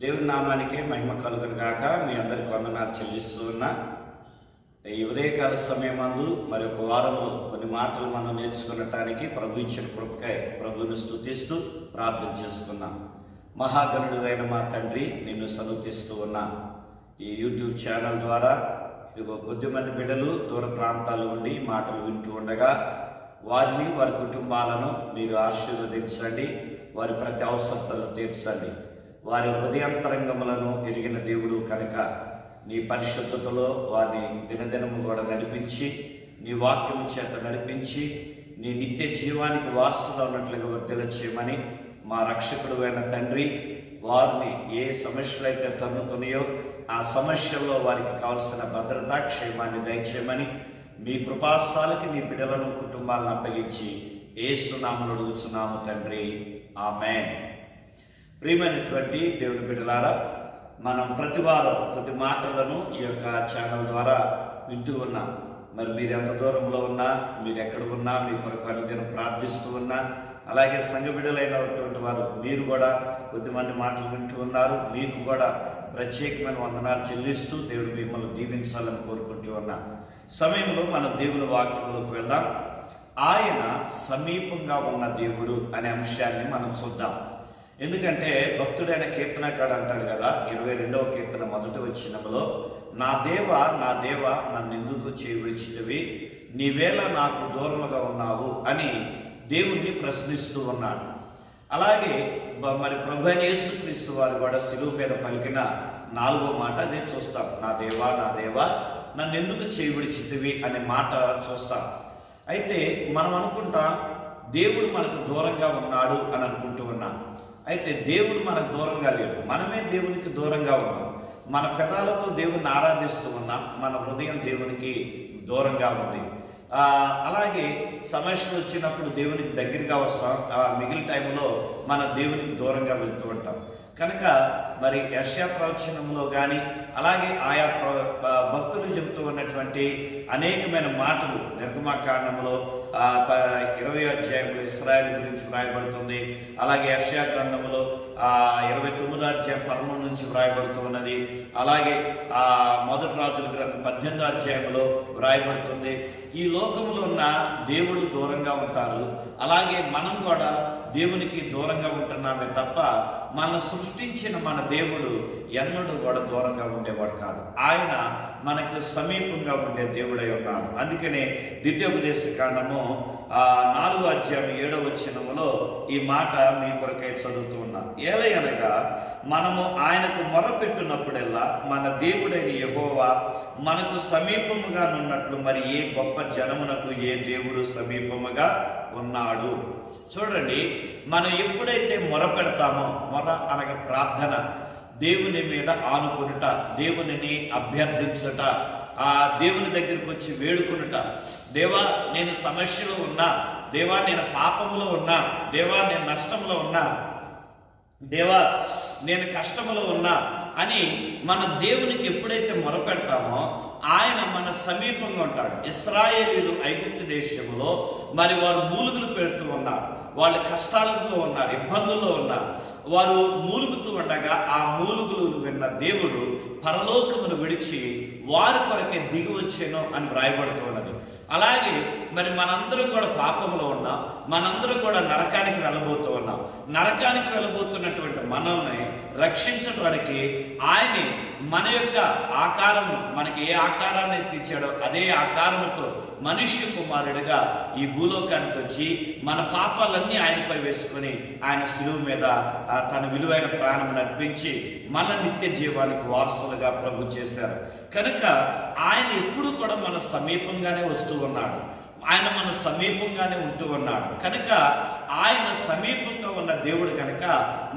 దేవుని నామానికే మహిమ కలుగును గాక. మీ అందరికి వందనాలు చెల్లిస్తూ ఉన్నా. ఈ ఉదయకాల సమయమందు మరి ఒక వారంలో కొన్ని మాటలు మనం నేర్చుకునటానికి ప్రభు ఇచ్చిన కృపకై ప్రభువును స్తుతిస్తూ ప్రార్థన చేసుకున్నాం. మహాగణుడు అయిన మా తండ్రి, నిన్ను సన్నుతిస్తూ ఉన్నా. ఈ యూట్యూబ్ ఛానల్ ద్వారా ఇదిగో కొద్దిమంది బిడ్డలు దూర ప్రాంతాల నుండి మాటలు వింటూ ఉండగా వారిని, వారి కుటుంబాలను మీరు ఆశీర్వదించండి. వారి ప్రతి అవసరతలు తీర్చండి. వారి హృదయాంతరంగములను ఎరిగిన దేవుడు కనుక నీ పరిశుద్ధతలో వారిని దినదినము కూడా నడిపించి, నీ వాక్యము చేత నడిపించి, నీ నిత్య జీవానికి వారసుగా ఉన్నట్లుగా వర్ధిల్ల చేయమని మా రక్షకుడు అయిన తండ్రి, వారిని ఏ సమస్యలైతే తన్నుతున్నాయో ఆ సమస్యల్లో వారికి కావలసిన భద్రత, క్షేమాన్ని దయచేయమని మీ కృపాస్థాలకి నీ బిడ్డలను, కుటుంబాలను అప్పగించి యేసు నామములో అడుగుచున్నాము తండ్రి, ఆమేన్. ప్రియమైనటువంటి దేవుని బిడ్డలారా, మనం ప్రతి వారం కొద్ది మాటలను ఈ యొక్క ఛానల్ ద్వారా వింటూ ఉన్నాం. మరి మీరు ఎంత దూరంలో ఉన్నా, మీరు ఎక్కడ ఉన్నా, మీ కొరకు అనుదినం ప్రార్థిస్తూ ఉన్నా, అలాగే సంఘ బిడ్డలైనటువంటి వారు మీరు కూడా కొద్దిమంది మాటలు వింటూ ఉన్నారు. మీకు కూడా ప్రత్యేకమైన వందనాలు చెల్లిస్తూ దేవుడు మిమ్మల్ని దీవించాలని కోరుకుంటూ ఉన్నా. సమయంలో మన దేవుని వాక్యంలోకి వెళ్దాం. ఆయన సమీపంగా ఉన్న దేవుడు అనే అంశాన్ని మనం చూద్దాం. ఎందుకంటే భక్తుడైన కీర్తనకాడు అంటాడు కదా, 22వ కీర్తన మొదటి వచనంలో, నా దేవా, నా దేవా, నన్ను ఎందుకు చేయవిడిచినవి, నీవేళ నాకు దూరముగా ఉన్నావు అని దేవుణ్ణి ప్రశ్నిస్తూ ఉన్నాడు. అలాగే మరి ప్రభువైన యేసుక్రీస్తు వారు కూడా శిలువ మీద పలికిన 4వ మాట అదే చూస్తాం. నా దేవా, నా దేవా, నన్ను ఎందుకు చేయవిడిచితివి అనే మాట చూస్తాం. అయితే మనం అనుకుంటాం దేవుడు మనకు దూరంగా ఉన్నాడు అని అనుకుంటూ ఉన్నాం. అయితే దేవుడు మనకు దూరంగా లేడు, మనమే దేవునికి దూరంగా ఉన్నాం. మన పెదాలతో దేవుని ఆరాధిస్తూ ఉన్నాం, మన హృదయం దేవునికి దూరంగా ఉంది. అలాగే సమస్యలు వచ్చినప్పుడు దేవునికి దగ్గరగా వస్తాం, మిగిలిన టైంలో మన దేవునికి దూరంగా వెళ్తూ ఉంటాం. కనుక మరి యెషయా ప్రవచనంలో కానీ, అలాగే ఆయా భక్తులు చెబుతూ ఉన్నటువంటి అనేకమైన మాటలు నిర్గమాకాండంలో 20వ అధ్యాయంలో ఇశ్రాయేలు గురించి వ్రాయబడుతుంది. అలాగే యెషయా గ్రంథంలో 29వ అధ్యాయం 13 నుంచి వ్రాయబడుతూ ఉన్నది. అలాగే మొదటి రాజుల గ్రంథం 18వ అధ్యాయంలో వ్రాయబడుతుంది. ఈ లోకంలో ఉన్న దేవుళ్ళు దూరంగా ఉంటారు, అలాగే మనం కూడా దేవునికి దూరంగా ఉంటున్నామే తప్ప మన సృష్టించిన మన దేవుడు ఎన్నడూ కూడా దూరంగా ఉండేవాడు కాదు. ఆయన మనకు సమీపంగా ఉండే దేవుడై ఉన్నాడు. అందుకనే ద్వితీయోపదేశ కాండము 4వ అధ్యాయం 7వ వచనములో ఈ మాట మీ కొరకై చదువుతూ ఉన్నాం. ఏలయనగా మనము ఆయనకు మొరపెట్టినప్పుడల్లా మన దేవుడైన యెహోవా మనకు సమీపముగా ఉన్నట్లు మరి ఏ గొప్ప జనమునకు ఏ దేవుడు సమీపముగా ఉన్నాడు. చూడండి, మనం ఎప్పుడైతే మొర పెడతామో, మొర అనగా ప్రార్థన, దేవుని మీద ఆనుకునుట, దేవునిని అభ్యర్థించుట, ఆ దేవుని దగ్గరికి వచ్చి వేడుకునుట, దేవా నేను సమస్యలో ఉన్నా, దేవా నేను పాపంలో ఉన్నా, దేవా నేను నష్టంలో ఉన్నా, దేవా నేను కష్టంలో ఉన్నా అని మన దేవునికి ఎప్పుడైతే మొరపెడతామో ఆయన మన సమీపంగా ఉంటాడు. ఇశ్రాయేలీయులు ఐగుప్తు దేశంలో మరి వారు మూలుగులు పెడుతూ ఉన్నారు, వాళ్ళు కష్టాలలో ఉన్నారు, ఇబ్బందుల్లో ఉన్నారు. వారు మూలుగుతూ ఉండగా ఆ మూలుగులు విన్న దేవుడు పరలోకమును విడిచి వారి కొరకే దిగి వచ్చేను అని వ్రాయబడుతూ ఉన్నది. అలాగే మరి మనందరం కూడా పాపంలో ఉన్నాం, మనందరం కూడా నరకానికి వెళ్ళబోతూ ఉన్నాం. నరకానికి వెళ్ళబోతున్నటువంటి మనల్ని రక్షించడానికి ఆయన మన యొక్క ఆకారం, మనకి ఏ ఆకారాన్ని తెచ్చాడో అదే ఆకారంతో మనుష్య కుమారుడిగా ఈ భూలోకానికి వచ్చి మన పాపాలన్నీ ఆయనపై వేసుకొని ఆయన శిలువ మీద తన విలువైన ప్రాణం అర్పించి మన నిత్య జీవానికి వారసులుగా ప్రభు చేశారు. కనుక ఆయన ఎప్పుడు కూడా మన సమీపంగానే వస్తూ ఉన్నాడు, ఆయన మన సమీపంగానే ఉంటూ ఉన్నాడు. కనుక ఆయన సమీపంగా ఉన్న దేవుడు కనుక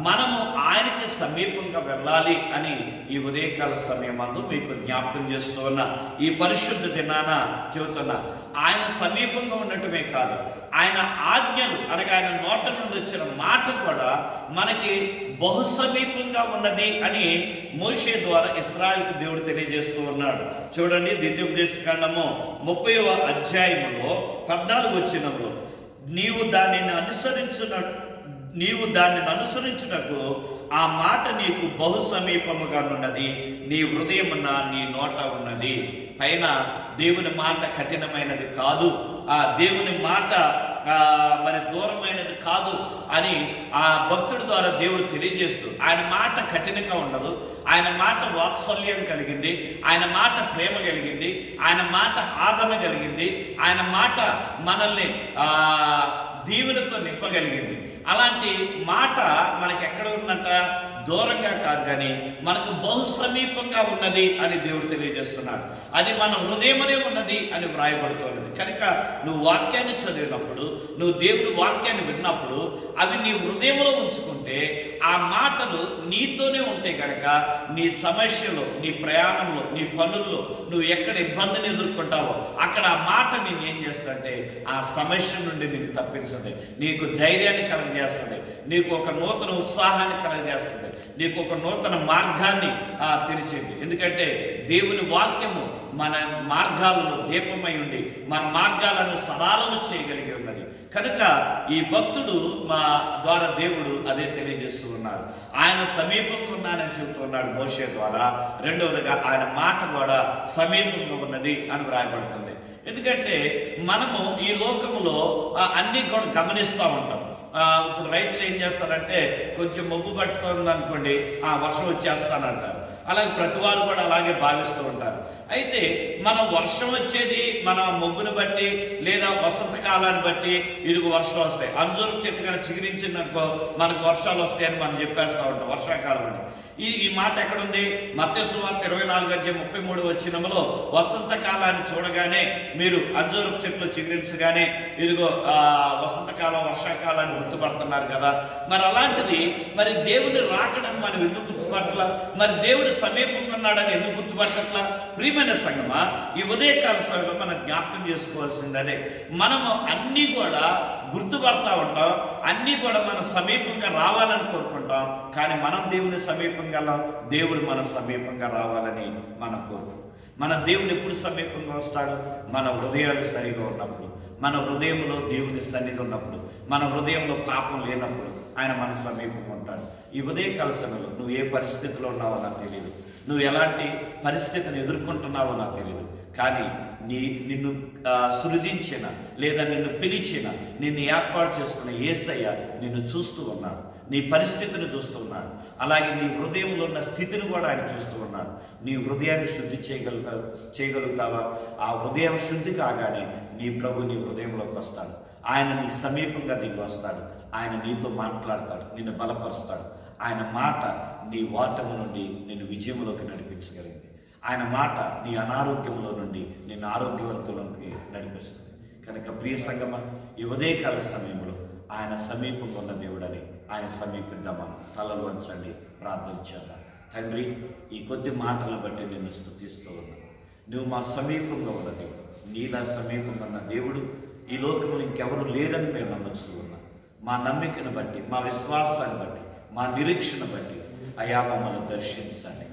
మనము ఆయనకి సమీపంగా వెళ్ళాలి అని ఈ ఉదయకాల సమయమందు మీకు జ్ఞాపకం చేస్తూ ఉన్నా. ఈ పరిశుద్ధ దినాన చెబుతున్నా, ఆయన సమీపంగా ఉండటమే కాదు, ఆయన ఆజ్ఞలు అనగా ఆయన నోట నుండి వచ్చిన మాట కూడా మనకి బహు సమీపంగా ఉన్నది అని మోషే ద్వారా ఇశ్రాయేలుకు దేవుడు తెలియజేస్తూ ఉన్నాడు. చూడండి, ద్వితీయోపదేశ కాండము 30వ అధ్యాయములో 14వ వచనంలో, నీవు దానిని అనుసరించుటకు ఆ మాట నీకు బహు సమీపముగా ఉన్నది, నీ హృదయమున నీ నోట ఉన్నది. పైన దేవుని మాట కఠినమైనది కాదు, ఆ దేవుని మాట మరి దూరమైనది కాదు అని ఆ భక్తుడి ద్వారా దేవుడు తెలియజేస్తూ, ఆయన మాట కఠినంగా ఉండదు, ఆయన మాట వాత్సల్యం కలిగింది, ఆయన మాట ప్రేమ కలిగింది, ఆయన మాట ఆదరణ కలిగింది, ఆయన మాట మనల్ని దీవెనతో నింపగలిగింది. అలాంటి మాట మనకి ఎక్కడ ఉందంట? దూరంగా కాదు కానీ మనకు బహు సమీపంగా ఉన్నది అని దేవుడు తెలియజేస్తున్నాడు. అది మన హృదయమనే ఉన్నది అని వ్రాయబడుతున్నది. కనుక నువ్వు వాక్యాన్ని చదివినప్పుడు, నువ్వు దేవుని వాక్యాన్ని విన్నప్పుడు అవి నీ హృదయంలో ఉంచుకుంటే ఆ మాటలు నీతోనే ఉంటే కనుక నీ సమస్యలో, నీ ప్రయాణంలో, నీ పనుల్లో నువ్వు ఎక్కడ ఇబ్బందిని ఎదుర్కొంటావో అక్కడ ఆ మాట నేను ఏం చేస్తుందంటే ఆ సమస్య నుండి నేను తప్పించండి, నీకు ధైర్యాన్ని కలగజేస్తుంది, నీకు ఒక నూతన ఉత్సాహాన్ని కలగజేస్తుంది, నీకు ఒక నూతన మార్గాన్ని తెరిచింది. ఎందుకంటే దేవుని వాక్యము మన మార్గాలలో దీపమై ఉండి మన మార్గాలను సరళము చేయగలిగి ఉన్నది. కనుక ఈ భక్తుడు మా ద్వారా దేవుడు అదే తెలియజేస్తూ ఉన్నాడు. ఆయన సమీపంగా ఉన్నానని చెబుతున్నాడు మోషే ద్వారా. రెండవదిగా ఆయన మాట కూడా సమీపంగా ఉన్నది అని వ్రాయబడుతుంది. ఎందుకంటే మనము ఈ లోకములో అన్ని కూడా గమనిస్తూ ఉంటాం. ఇప్పుడు రైతులు ఏం చేస్తారంటే కొంచెం మబ్బు పట్టుతుంది అనుకోండి, వర్షం వచ్చేస్తానంటారు. అలాగే ప్రతి వారు కూడా అలాగే భావిస్తూ ఉంటారు. అయితే మనం వర్షం వచ్చేది మన మబ్బుని బట్టి లేదా వసంతకాలాన్ని బట్టి ఇదిగో వర్షం వస్తాయి. అంజూరు చెట్టు కనుక చిగురించిందనుకో మనకు వర్షాలు వస్తాయని మనం చెప్పేస్తూ ఉంటాం, వర్షాకాలం అని. ఈ మాట ఎక్కడుంది? మత్తయి సువార్త 24:33 వచనములో వసంతకాలాన్ని చూడగానే మీరు అంజూరు చెట్లు చిగురించగానే ఇదిగో వసంతకాలం వర్షాకాలాన్ని గుర్తుపడుతున్నారు కదా. మరి అలాంటిది మరి దేవుని రాకడని మనం ఎందుకు గుర్తుపట్టలా? మరి దేవుడు సమీపంగా ఉన్నాడని ఎందుకు గుర్తుపట్టట్లా? ప్రియమైన సంగమా, ఈ ఉదయకాల సమయంలో మనం జ్ఞాపకం చేసుకోవాల్సిందనే, మనము అన్నీ కూడా గుర్తుపడతా ఉంటాం, అన్నీ కూడా మన సమీపంగా రావాలని కోరుకుంటాం. కానీ మనం దేవుని సమీపంగా, దేవుడు మన సమీపంగా రావాలని మనం కోరుకుంటాం. మన దేవుడు ఎప్పుడు సమీపంగా వస్తాడు? మన హృదయాలు సరిగా ఉన్నప్పుడు, మన హృదయంలో దేవుని సన్నిధి ఉన్నప్పుడు, మన హృదయంలో పాపం లేనప్పుడు ఆయన మన సమీపంగా ఉంటాడు. ఈ ఉదయకాల సమయంలో నువ్వు ఏ పరిస్థితిలో ఉన్నావో నాకు తెలియదు, నువ్వు ఎలాంటి పరిస్థితిని ఎదుర్కొంటున్నావో నాకు తెలియదు. కానీ నిన్ను సృజించిన లేదా నిన్ను పిలిచిన, నిన్ను ఏర్పాటు చేసుకున్న యేసయ్య నిన్ను చూస్తూ ఉన్నాడు, నీ పరిస్థితిని చూస్తూ ఉన్నాడు. అలాగే నీ హృదయంలో ఉన్న స్థితిని కూడా ఆయన చూస్తూ ఉన్నాడు. నీ హృదయాన్ని శుద్ధి చేయగలుగుతావా? ఆ హృదయం శుద్ధి కాగానే నీ ప్రభు నీ హృదయంలోకి వస్తాడు. ఆయన నీ సమీపంగా దిగి వస్తాడు. ఆయన నీతో మాట్లాడతాడు, నిన్ను బలపరుస్తాడు. ఆయన మాట నీ ఓటమి నుండి నిన్ను విజయంలోకి నడిపించగలిగింది. ఆయన మాట నీ అనారోగ్యంలో నుండి నిన్ను ఆరోగ్యవంతులోకి నడిపిస్తుంది. కనుక ప్రియ సంగమ, ఈ ఉదయకాల సమయంలో ఆయన సమీపంగా ఉన్న దేవుడని ఆయన సమీపిద్దామా? తలలు వంచండి, ప్రార్థన చేద్దాం. తండ్రి, ఈ కొద్ది మాటలను బట్టి నిన్ను స్తుతిస్తూ ఉన్నాను. నువ్వు మా సమీపంగా ఉన్న దేవుడు, నీలా సమీపంగా ఉన్న దేవుడు ఈ లోకంలో ఇంకెవరు లేరని మేము నమ్ముతూ ఉన్నాం. మా నమ్మికను బట్టి, మా విశ్వాసాన్ని బట్టి, మా నిరీక్షణ బట్టి అయా మమ్మల్ని దర్శించండి.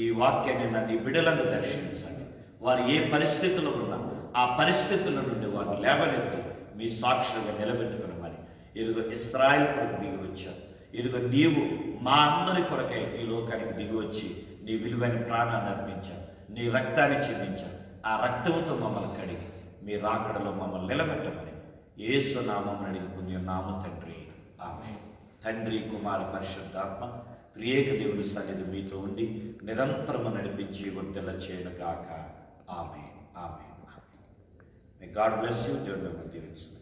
ఈ వాక్యాన్ని నన్ను బిడలను దర్శించండి. వారు ఏ పరిస్థితుల్లో ఉన్నా ఆ పరిస్థితుల నుండి వారిని లేవనెత్తి మీ సాక్షులుగా నిలబెట్టుకునమని. ఇదిగో ఇశ్రాయేలు కొరకు దిగి వచ్చావు, ఇదిగో నీవు మా అందరి కొరకై ఈ లోకానికి దిగి వచ్చి నీ విలువైన ప్రాణాన్ని అర్పించావు, నీ రక్తాన్ని చెందించావు. ఆ రక్తంతో మమ్మల్ని కడిగి మీ రాకడలో మమ్మల్ని నిలబెట్టమని యేసు నామమున అడిగి పుణ్యనామ తండ్రి, ఆమేన్. తండ్రి, కుమార, పరిశుద్ధాత్మ త్రియేక దేవుని సన్నిధి మీతో ఉండి నిరంతరము నడిపించి వర్ధిల్ల చేయను గాక. ఆమేన్, ఆమేన్. May God bless you. దేవుని దీవించును.